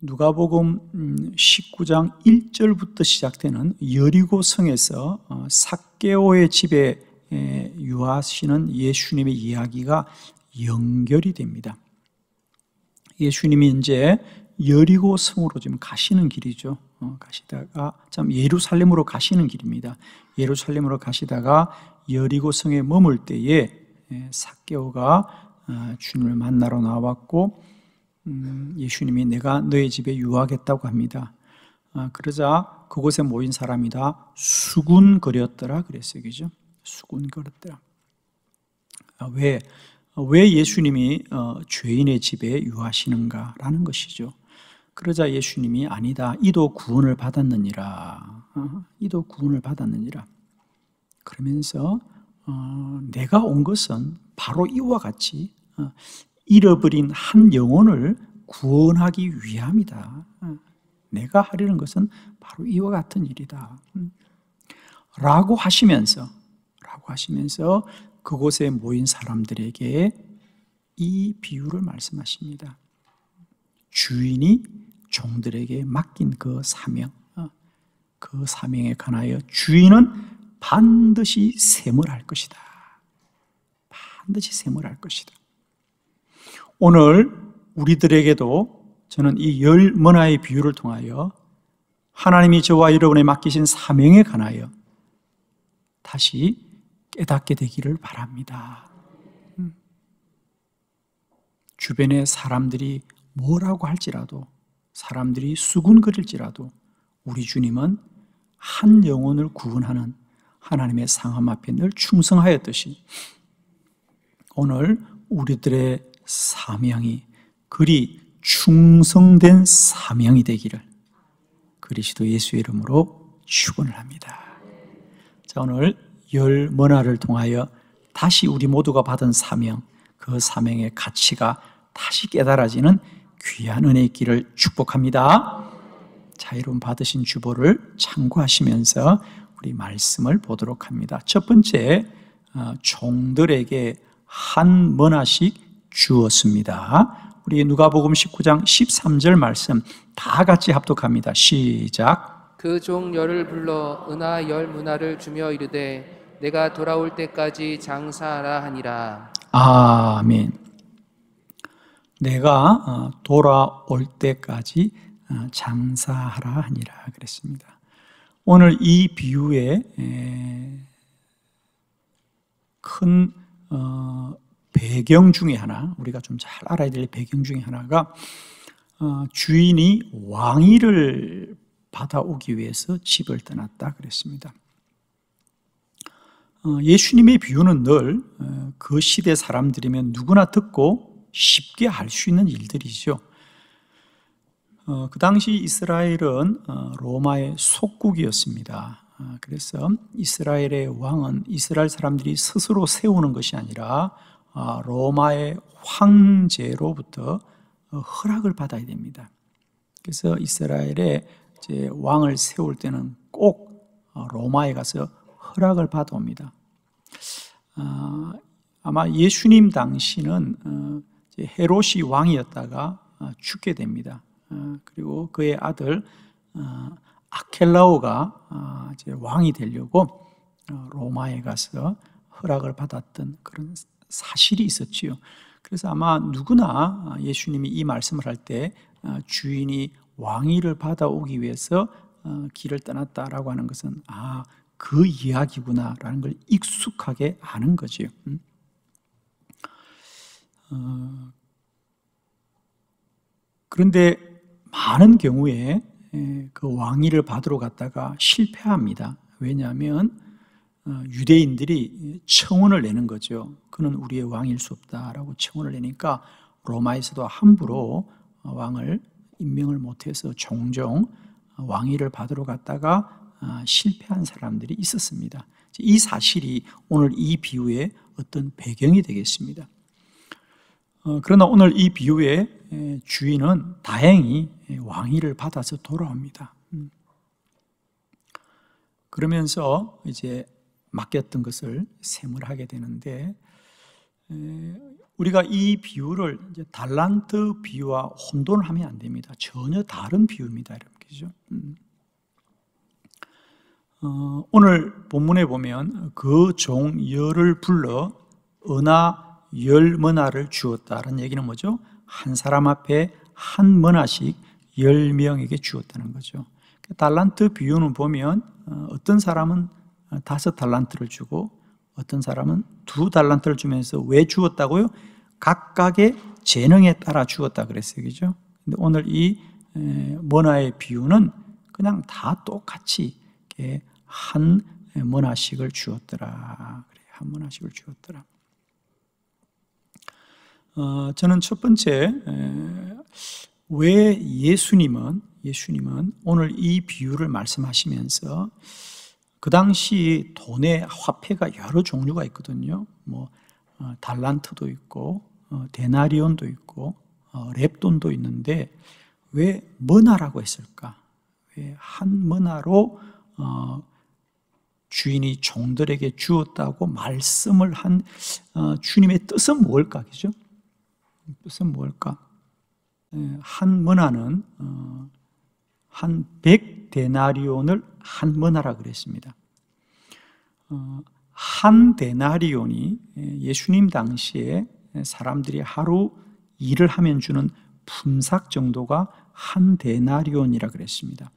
누가복음 19장 1절부터 시작되는 여리고 성에서 삭개오의 집에 유하시는 예수님의 이야기가 연결이 됩니다. 예수님이 이제 여리고 성으로 지금 가시는 길이죠. 가시다가 참 예루살렘으로 가시는 길입니다. 예루살렘으로 가시다가 여리고 성에 머물 때에 삭개오가 주님을 만나러 나왔고 예수님이 내가 너의 집에 유하겠다고 합니다. 그러자 그곳에 모인 사람이 다 수군거렸더라 그랬어요. 그죠? 수군거렸더라. 왜 예수님이 죄인의 집에 유하시는가라는 것이죠. 그러자 예수님이 아니다. 이도 구원을 받았느니라. 이도 구원을 받았느니라. 그러면서 내가 온 것은 바로 이와 같이 잃어버린 한 영혼을 구원하기 위함이다. 내가 하려는 것은 바로 이와 같은 일이다. 라고 하시면서 그곳에 모인 사람들에게 이 비유를 말씀하십니다. 주인이 종들에게 맡긴 그 사명, 그 사명에 관하여 주인은 반드시 셈을 할 것이다. 반드시 셈을 할 것이다. 오늘 우리들에게도 저는 이 열 문화의 비유를 통하여 하나님이 저와 여러분에 맡기신 사명에 관하여 다시 깨닫게 되기를 바랍니다. 주변에 사람들이 뭐라고 할지라도, 사람들이 수군거릴지라도 우리 주님은 한 영혼을 구원하는 하나님의 상함 앞에 늘 충성하였듯이 오늘 우리들의 사명이 그리 충성된 사명이 되기를 그리스도 예수의 이름으로 축원을 합니다. 자, 오늘 열 문화를 통하여 다시 우리 모두가 받은 사명, 그 사명의 가치가 다시 깨달아지는 귀한 은혜의 길을 축복합니다. 자, 여러분 받으신 주보를 참고하시면서 우리 말씀을 보도록 합니다. 첫 번째, 종들에게 한 문화씩 주었습니다. 우리 누가복음 19장 13절 말씀 다 같이 합독합니다. 시작. 그 종 열을 불러 은하 열 문화를 주며 이르되 내가 돌아올 때까지 장사하라 하니라. 아멘. 내가 돌아올 때까지 장사하라 하니라 그랬습니다. 오늘 이 비유의 큰 배경 중에 하나, 우리가 좀 잘 알아야 될 배경 중에 하나가 주인이 왕위를 받아오기 위해서 집을 떠났다 그랬습니다. 예수님의 비유는 늘 그 시대 사람들이면 누구나 듣고 쉽게 알 수 있는 일들이죠. 그 당시 이스라엘은 로마의 속국이었습니다. 그래서 이스라엘의 왕은 이스라엘 사람들이 스스로 세우는 것이 아니라 로마의 황제로부터 허락을 받아야 됩니다. 그래서 이스라엘의 왕을 세울 때는 꼭 로마에 가서 허락을 받아옵니다. 아마 예수님 당시는 헤롯이 왕이었다가 죽게 됩니다. 그리고 그의 아들 아켈라오가 왕이 되려고 로마에 가서 허락을 받았던 그런 사실이 있었지요. 그래서 아마 누구나 예수님이 이 말씀을 할 때 주인이 왕위를 받아오기 위해서 길을 떠났다라고 하는 것은 그 이야기구나라는 걸 익숙하게 아는 거지요. 그런데 많은 경우에 그 왕위를 받으러 갔다가 실패합니다. 왜냐하면 유대인들이 청원을 내는 거죠. 그는 우리의 왕일 수 없다라고 청원을 내니까 로마에서도 함부로 왕을 임명을 못해서 종종 왕위를 받으러 갔다가 실패한 사람들이 있었습니다. 이 사실이 오늘 이 비유의 어떤 배경이 되겠습니다. 그러나 오늘 이 비유의 주인은 다행히 왕위를 받아서 돌아옵니다. 그러면서 이제 맡겼던 것을 셈을 하게 되는데 우리가 이 비유를 이제 달란트 비유와 혼돈을 하면 안 됩니다. 전혀 다른 비유입니다. 이렇게죠. 오늘 본문에 보면 그 종 열을 불러 은하 10머나를 주었다는 얘기는 뭐죠? 한 사람 앞에 한 머나씩 10명에게 주었다는 거죠. 달란트 비유는 보면 어떤 사람은 5달란트를 주고 어떤 사람은 2달란트를 주면서 왜 주었다고요? 각각의 재능에 따라 주었다 그랬어요. 그죠? 근데 오늘 이 머나의 비유는 그냥 다 똑같이 한 머나씩을 주었더라. 한 머나씩을 주었더라. 저는 첫 번째, 왜 예수님은 오늘 이 비유를 말씀하시면서 그 당시 돈의 화폐가 여러 종류가 있거든요. 달란트도 있고 데나리온도 있고 렙돈도 있는데 왜 머나라고 했을까? 왜 한 머나로 주인이 종들에게 주었다고 말씀을 한 주님의 뜻은 무엇일까? 그죠? 뜻은 무엇일까? 한 머나는 한 100데나리온을 한 머나라 그랬습니다. 한 데나리온이 예수님 당시에 사람들이 하루 일을 하면 주는 품삯 정도가 한 데나리온이라 그랬습니다.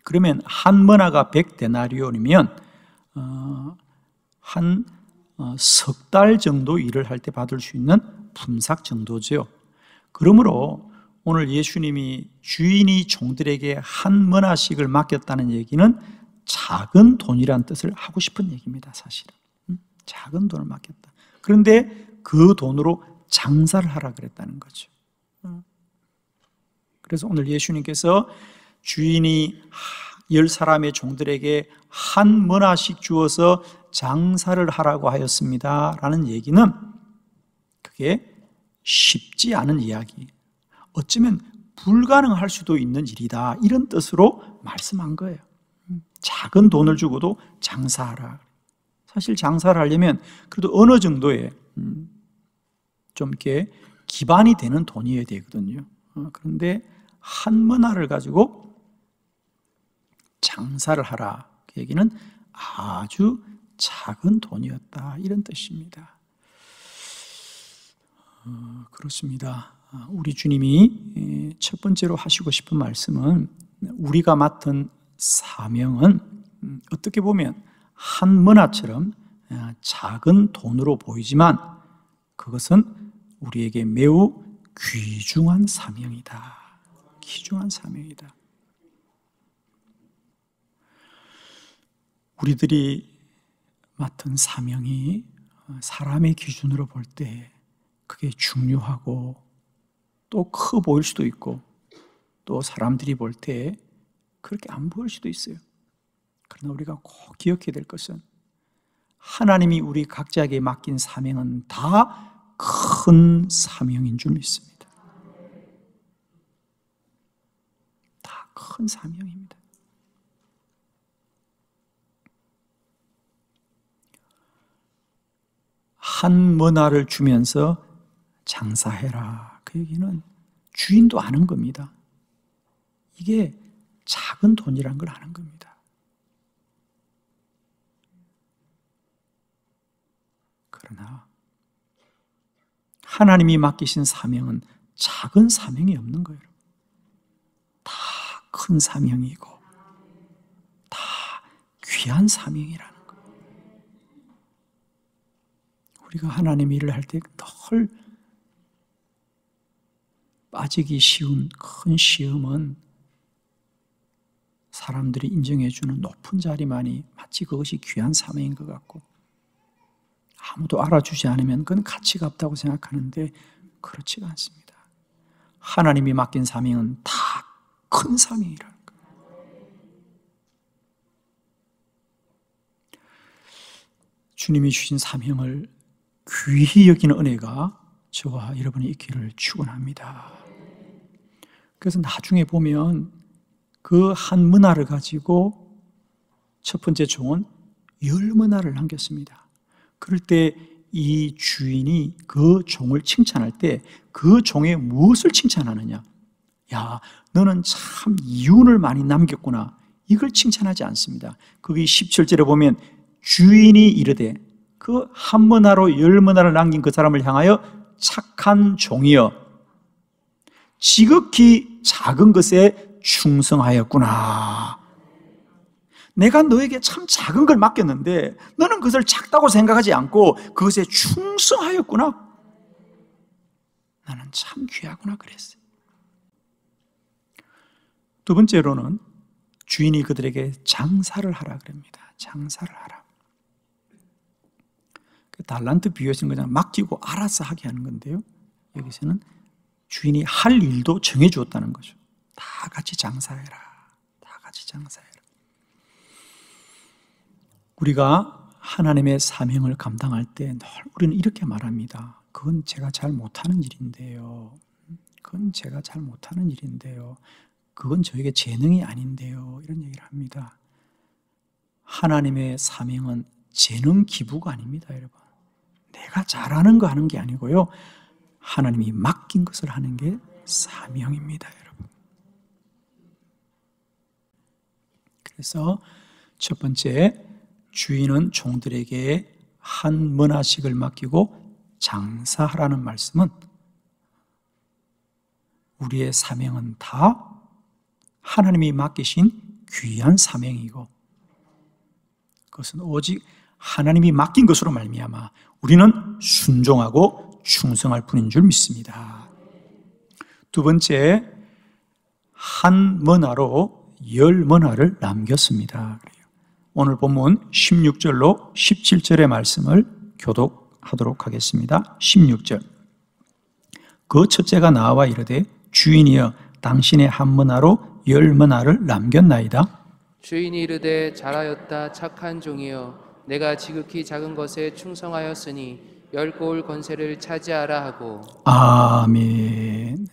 그러면 한 머나가 100데나리온이면 한 석 달 정도 일을 할 때 받을 수 있는 품삯 정도죠. 그러므로 오늘 예수님이 주인이 종들에게 한 머나씩을 맡겼다는 얘기는 작은 돈이란 뜻을 하고 싶은 얘기입니다. 사실은 작은 돈을 맡겼다. 그런데 그 돈으로 장사를 하라 그랬다는 거죠. 그래서 오늘 예수님께서 주인이 10사람의 종들에게 한 머나씩 주어서 장사를 하라고 하였습니다 라는 얘기는 그게 쉽지 않은 이야기, 어쩌면 불가능할 수도 있는 일이다, 이런 뜻으로 말씀한 거예요. 작은 돈을 주고도 장사하라. 사실 장사를 하려면 그래도 어느 정도의 좀 이렇게 기반이 되는 돈이어야 되거든요. 그런데 한 머나를 가지고 장사를 하라, 그 얘기는 아주 작은 돈이었다, 이런 뜻입니다. 그렇습니다. 우리 주님이 첫 번째로 하시고 싶은 말씀은 우리가 맡은 사명은 어떻게 보면 한 머나처럼 작은 돈으로 보이지만 그것은 우리에게 매우 귀중한 사명이다. 귀중한 사명이다. 우리들이 맡은 사명이 사람의 기준으로 볼 때 그게 중요하고 또 커 보일 수도 있고 또 사람들이 볼 때 그렇게 안 보일 수도 있어요. 그러나 우리가 꼭 기억해야 될 것은 하나님이 우리 각자에게 맡긴 사명은 다 큰 사명인 줄 믿습니다. 다 큰 사명입니다. 한 머나를 주면서 장사해라, 그 얘기는 주인도 아는 겁니다. 이게 작은 돈이라는 걸 아는 겁니다. 그러나 하나님이 맡기신 사명은 작은 사명이 없는 거예요. 다 큰 사명이고 다 귀한 사명이라는 거예요. 우리가 하나님 일을 할 때 덜 빠지기 쉬운 큰 시험은 사람들이 인정해주는 높은 자리만이 마치 그것이 귀한 사명인 것 같고 아무도 알아주지 않으면 그건 가치가 없다고 생각하는데 그렇지가 않습니다. 하나님이 맡긴 사명은 다 큰 사명이라는 거예요. 주님이 주신 사명을 귀히 여기는 은혜가 저와 여러분이 있기를 축원합니다. 그래서 나중에 보면 그 한 머나를 가지고 첫 번째 종은 10머나를 남겼습니다. 그럴 때 이 주인이 그 종을 칭찬할 때 그 종의 무엇을 칭찬하느냐? 야, 너는 참 이윤을 많이 남겼구나. 이걸 칭찬하지 않습니다. 거기 17절에 보면 주인이 이르되 그 한 머나로 열 머나를 남긴 그 사람을 향하여 착한 종이여 지극히 작은 것에 충성하였구나. 내가 너에게 참 작은 걸 맡겼는데 너는 그것을 작다고 생각하지 않고 그것에 충성하였구나. 나는 참 귀하구나 그랬어요. 두 번째로는 주인이 그들에게 장사를 하라 그럽니다. 장사를 하라. 그 달란트 비유에서는 그냥 맡기고 알아서 하게 하는 건데요, 여기서는 주인이 할 일도 정해주었다는 거죠. 다 같이 장사해라. 다 같이 장사해라. 우리가 하나님의 사명을 감당할 때 늘 우리는 이렇게 말합니다. 그건 제가 잘 못하는 일인데요. 그건 제가 잘 못하는 일인데요. 그건 저에게 재능이 아닌데요. 이런 얘기를 합니다. 하나님의 사명은 재능 기부가 아닙니다, 여러분. 내가 잘하는 거 하는 게 아니고요. 하나님이 맡긴 것을 하는 게 사명입니다, 여러분. 그래서 첫 번째, 주인은 종들에게 한 머나씩을 맡기고 장사하라는 말씀은 우리의 사명은 다 하나님이 맡기신 귀한 사명이고 그것은 오직 하나님이 맡긴 것으로 말미암아 우리는 순종하고 충성할 뿐인 줄 믿습니다. 두 번째, 한 머나로 열 머나를 남겼습니다. 오늘 본문 16절로 17절의 말씀을 교독하도록 하겠습니다. 16절. 그 첫째가 나와 이르되 주인이여 당신의 한 머나로 열 머나를 남겼나이다. 주인이 이르되 잘하였다 착한 종이여 내가 지극히 작은 것에 충성하였으니 열 고을 권세를 차지하라 하고. 아멘.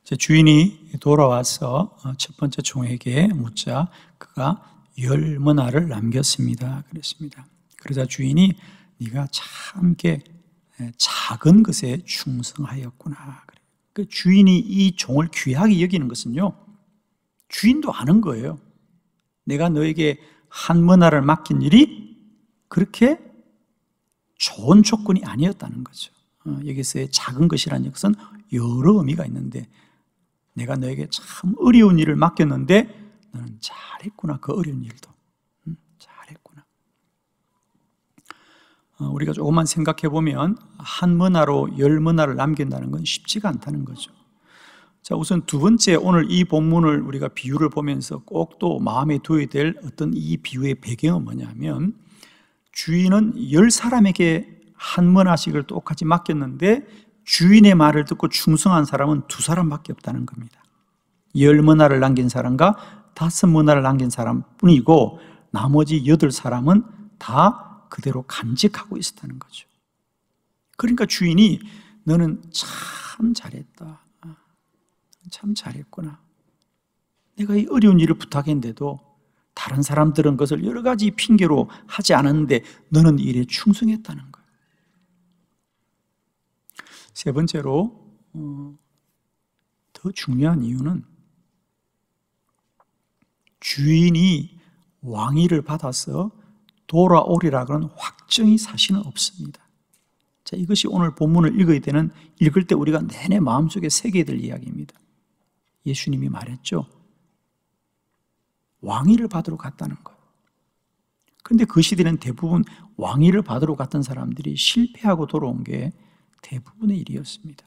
주인이 돌아와서 첫 번째 종에게 묻자 그가 열 머나를 남겼습니다. 그랬습니다. 그러자 주인이 네가 참 작은 것에 충성하였구나. 그 주인이 이 종을 귀하게 여기는 것은요, 주인도 아는 거예요. 내가 너에게 한 머나를 맡긴 일이 그렇게 좋은 조건이 아니었다는 거죠. 여기서의 작은 것이라는 것은 여러 의미가 있는데 내가 너에게 참 어려운 일을 맡겼는데 너는 잘했구나. 그 어려운 일도 잘했구나. 우리가 조금만 생각해 보면 한 머나로 열 머나를 남긴다는 건 쉽지가 않다는 거죠. 자, 우선 두 번째, 오늘 이 본문을 우리가 비유를 보면서 꼭 또 마음에 두어야 될 어떤 이 비유의 배경은 뭐냐면 주인은 10사람에게 한 머나씩을 똑같이 맡겼는데 주인의 말을 듣고 충성한 사람은 2사람밖에 없다는 겁니다. 10머나를 남긴 사람과 5머나를 남긴 사람뿐이고 나머지 8사람은 다 그대로 간직하고 있었다는 거죠. 그러니까 주인이 너는 참 잘했다. 참 잘했구나. 내가 이 어려운 일을 부탁했는데도 다른 사람들은 그것을 여러 가지 핑계로 하지 않았는데 너는 일에 충성했다는 거예요. 세 번째로 더 중요한 이유는 주인이 왕위를 받아서 돌아오리라 그런 확정이 사실은 없습니다. 자, 이것이 오늘 본문을 읽을 때 우리가 내내 마음속에 새겨야 될 이야기입니다. 예수님이 말했죠. 왕위를 받으러 갔다는 거예요. 그런데 그 시대는 대부분 왕위를 받으러 갔던 사람들이 실패하고 돌아온 게 대부분의 일이었습니다.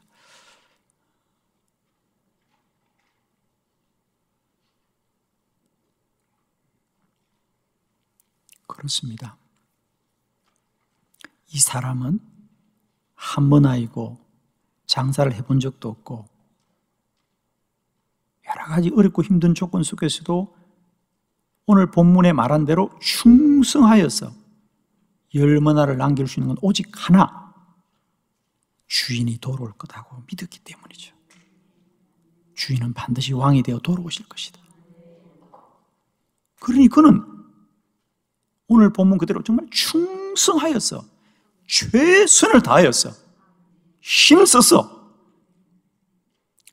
그렇습니다. 이 사람은 한 머나이고 장사를 해본 적도 없고 여러 가지 어렵고 힘든 조건 속에서도 오늘 본문에 말한 대로 충성하여서 10머나를 남길 수 있는 건 오직 하나, 주인이 돌아올 거다고 믿었기 때문이죠. 주인은 반드시 왕이 되어 돌아오실 것이다. 그러니 그는 오늘 본문 그대로 정말 충성하여서 최선을 다하여서 힘써서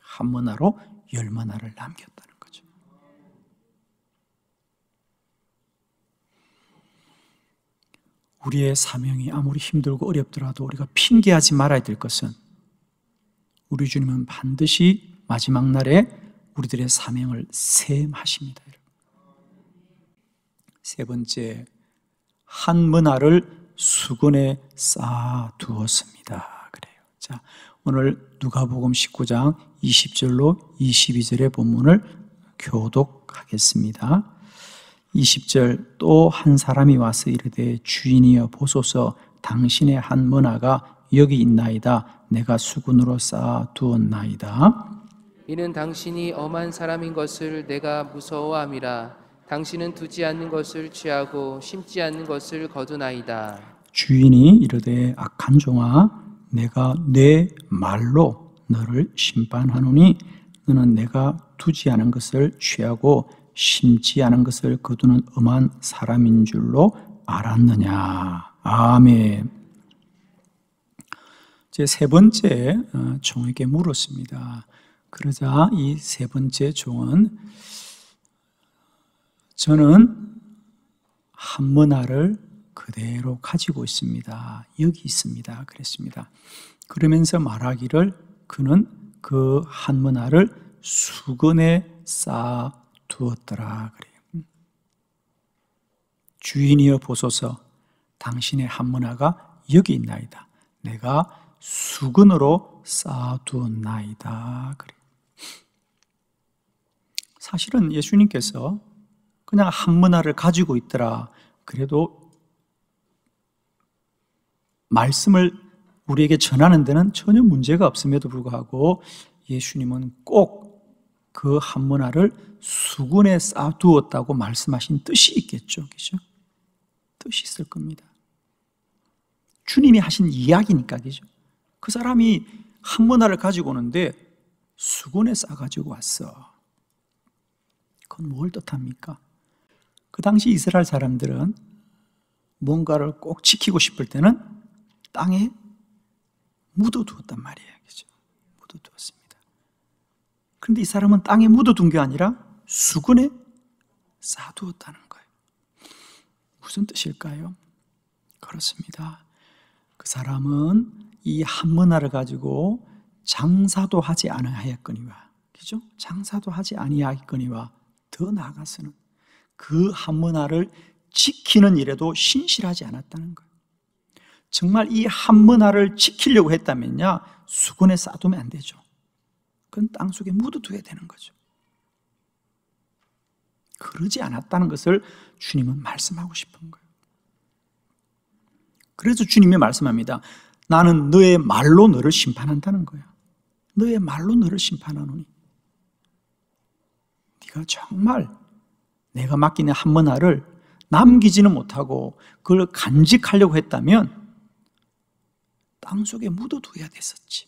한 머나로 10머나를 남겼다는 거죠. 우리의 사명이 아무리 힘들고 어렵더라도 우리가 핑계하지 말아야 될 것은 우리 주님은 반드시 마지막 날에 우리들의 사명을 셈하십니다. 세 번째, 한 머나를 수건에 쌓아두었습니다. 그래요. 자, 오늘 누가복음 19장 20절로 22절의 본문을 교독하겠습니다. 20절, 또 한 사람이 와서 이르되 주인이여 보소서 당신의 한 머나가 여기 있나이다. 내가 수군으로 쌓아두었나이다. 이는 당신이 엄한 사람인 것을 내가 무서워함이라. 당신은 두지 않는 것을 취하고 심지 않는 것을 거두나이다. 주인이 이르되 악한 종아, 내가 내 말로 너를 심판하노니 너는 내가 두지 않은 것을 취하고 심지 않은 것을 거두는 엄한 사람인 줄로 알았느냐. 아멘. 제 세 번째 종에게 물었습니다. 그러자 이 세 번째 종은 저는 한 머나를 그대로 가지고 있습니다. 여기 있습니다. 그랬습니다. 그러면서 말하기를 그는 그 한 머나를 수건에 쌓아 두었더라. 그래요. 주인이여 보소서 당신의 한 머나가 여기 있나이다. 내가 수건으로 쌓아 두었나이다. 그래요. 사실은 예수님께서 그냥 한 머나를 가지고 있더라. 그래도 말씀을 우리에게 전하는 데는 전혀 문제가 없음에도 불구하고 예수님은 꼭 그 한 머나를 수건에 쌓아두었다고 말씀하신 뜻이 있겠죠. 그죠? 뜻이 있을 겁니다. 주님이 하신 이야기니까, 그죠? 그 사람이 한 머나를 가지고 오는데 수건에 싸가지고 왔어. 그건 뭘 뜻합니까? 그 당시 이스라엘 사람들은 뭔가를 꼭 지키고 싶을 때는 땅에 묻어두었단 말이에요. 그죠? 묻어두었습니다. 그런데 이 사람은 땅에 묻어둔 게 아니라 수건에 쌓아두었다는 거예요. 무슨 뜻일까요? 그렇습니다. 그 사람은 이 한 머나를 가지고 장사도 하지 아니하였거니와, 그죠? 장사도 하지 아니하였거니와 더 나아가서는 그 한 머나를 지키는 일에도 신실하지 않았다는 거예요. 정말 이 한 머나를 지키려고 했다면요, 수건에 쌓아두면 안 되죠. 그건 땅속에 묻어둬야 되는 거죠. 그러지 않았다는 것을 주님은 말씀하고 싶은 거예요. 그래서 주님이 말씀합니다. 나는 너의 말로 너를 심판한다는 거야. 너의 말로 너를 심판하노니 네가 정말 내가 맡기는 한 머나를 남기지는 못하고 그걸 간직하려고 했다면 땅속에 묻어둬야 됐었지.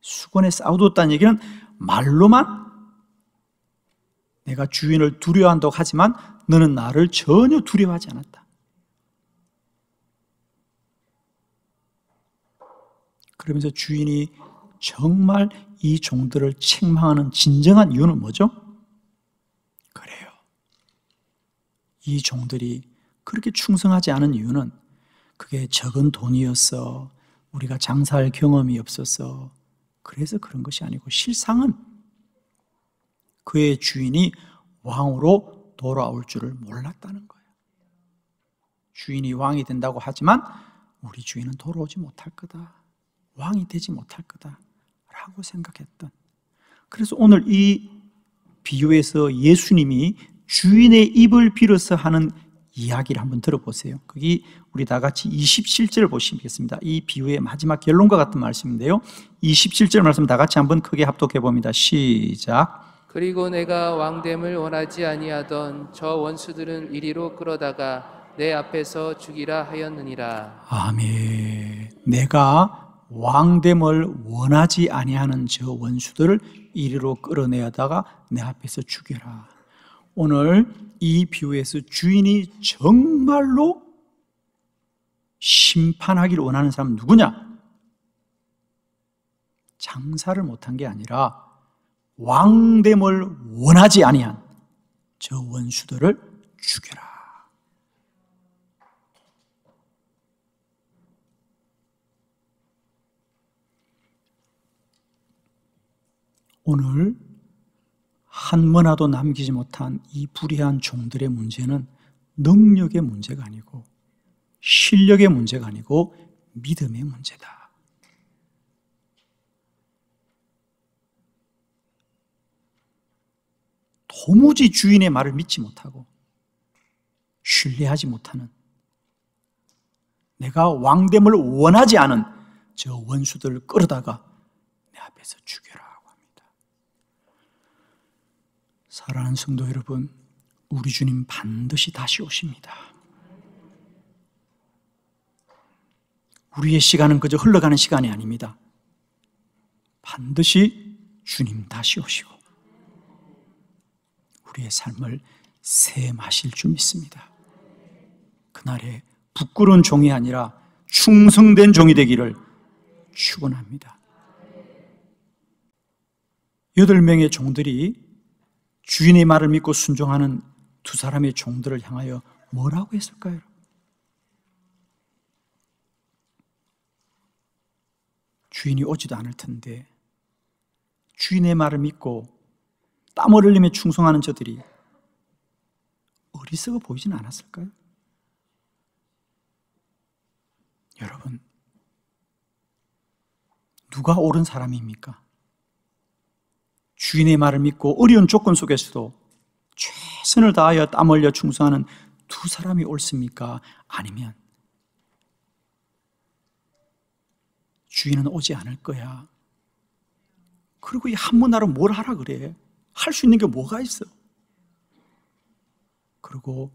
수건에 쌓아두었다는 얘기는 말로만 내가 주인을 두려워한다고 하지만 너는 나를 전혀 두려워하지 않았다. 그러면서 주인이 정말 이 종들을 책망하는 진정한 이유는 뭐죠? 그래요. 이 종들이 그렇게 충성하지 않은 이유는 그게 적은 돈이었어. 우리가 장사할 경험이 없어서 그래서 그런 것이 아니고 실상은 그의 주인이 왕으로 돌아올 줄을 몰랐다는 거예요. 주인이 왕이 된다고 하지만 우리 주인은 돌아오지 못할 거다. 왕이 되지 못할 거다 라고 생각했던. 그래서 오늘 이 비유에서 예수님이 주인의 입을 빌어서 하는 이야기를 한번 들어보세요. 거기 우리 다 같이 27절 보시겠습니다. 이 비유의 마지막 결론과 같은 말씀인데요, 27절 말씀 다 같이 한번 크게 합독해 봅니다. 시작. 그리고 내가 왕됨을 원하지 아니하던 저 원수들은 이리로 끌어다가 내 앞에서 죽이라 하였느니라. 아멘. 내가 왕됨을 원하지 아니하는 저 원수들을 이리로 끌어내다가 내 앞에서 죽여라. 오늘 이 비유에서 주인이 정말로 심판하기를 원하는 사람은 누구냐? 장사를 못한 게 아니라 왕됨을 원하지 아니한 저 원수들을 죽여라. 오늘 한 문화도 남기지 못한 이 불의한 종들의 문제는 능력의 문제가 아니고 실력의 문제가 아니고 믿음의 문제다. 도무지 주인의 말을 믿지 못하고 신뢰하지 못하는, 내가 왕됨을 원하지 않은 저 원수들을 끌어다가 내 앞에서 죽여라고 합니다. 사랑하는 성도 여러분, 우리 주님 반드시 다시 오십니다. 우리의 시간은 그저 흘러가는 시간이 아닙니다. 반드시 주님 다시 오시고 우리의 삶을 셈하실 줄 믿습니다. 그날에 부끄러운 종이 아니라 충성된 종이 되기를 축원합니다. 8명의 종들이 주인의 말을 믿고 순종하는 두 사람의 종들을 향하여 뭐라고 했을까요? 주인이 오지도 않을 텐데 주인의 말을 믿고 땀을 흘리며 충성하는 저들이 어리석어 보이지는 않았을까요? 여러분, 누가 옳은 사람입니까? 주인의 말을 믿고 어려운 조건 속에서도 최선을 다하여 땀 흘려 충성하는 두 사람이 옳습니까? 아니면 주인은 오지 않을 거야, 그리고 이 한 문화로 뭘 하라 그래? 할 수 있는 게 뭐가 있어? 그리고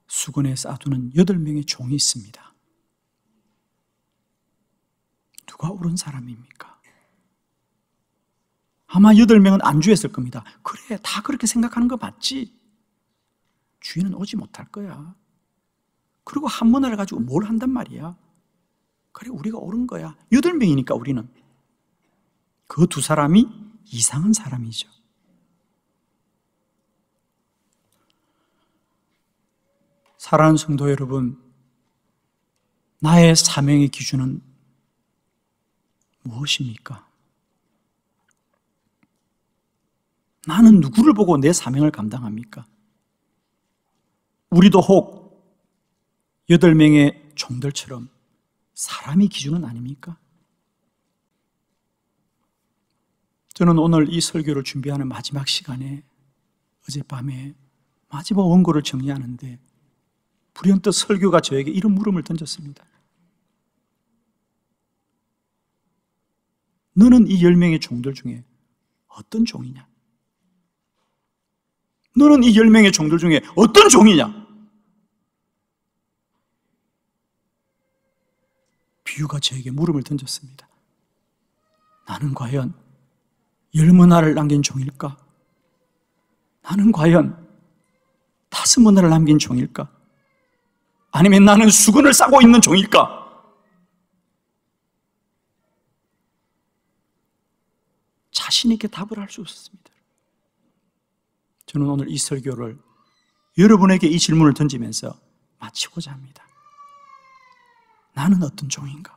수건에 싸두는 8명의 종이 있습니다. 누가 옳은 사람입니까? 아마 8명은 안주했을 겁니다. 그래, 다 그렇게 생각하는 거 맞지? 주인은 오지 못할 거야. 그리고 한 문화를 가지고 뭘 한단 말이야? 그래, 우리가 옳은 거야. 8명이니까 우리는. 그 두 사람이 이상한 사람이죠. 사랑하는 성도 여러분, 나의 사명의 기준은 무엇입니까? 나는 누구를 보고 내 사명을 감당합니까? 우리도 혹 8명의 종들처럼 사람이 기준은 아닙니까? 저는 오늘 이 설교를 준비하는 마지막 시간에 어젯밤에 마지막 원고를 정리하는데 불현듯 설교가 저에게 이런 물음을 던졌습니다. 너는 이 10명의 종들 중에 어떤 종이냐? 너는 이 10명의 종들 중에 어떤 종이냐? 비유가 저에게 물음을 던졌습니다. 나는 과연 10문화를 남긴 종일까? 나는 과연 5문화를 남긴 종일까? 아니면 나는 수건을 싸고 있는 종일까? 자신 있게 답을 할 수 없었습니다. 저는 오늘 이 설교를 여러분에게 이 질문을 던지면서 마치고자 합니다. 나는 어떤 종인가?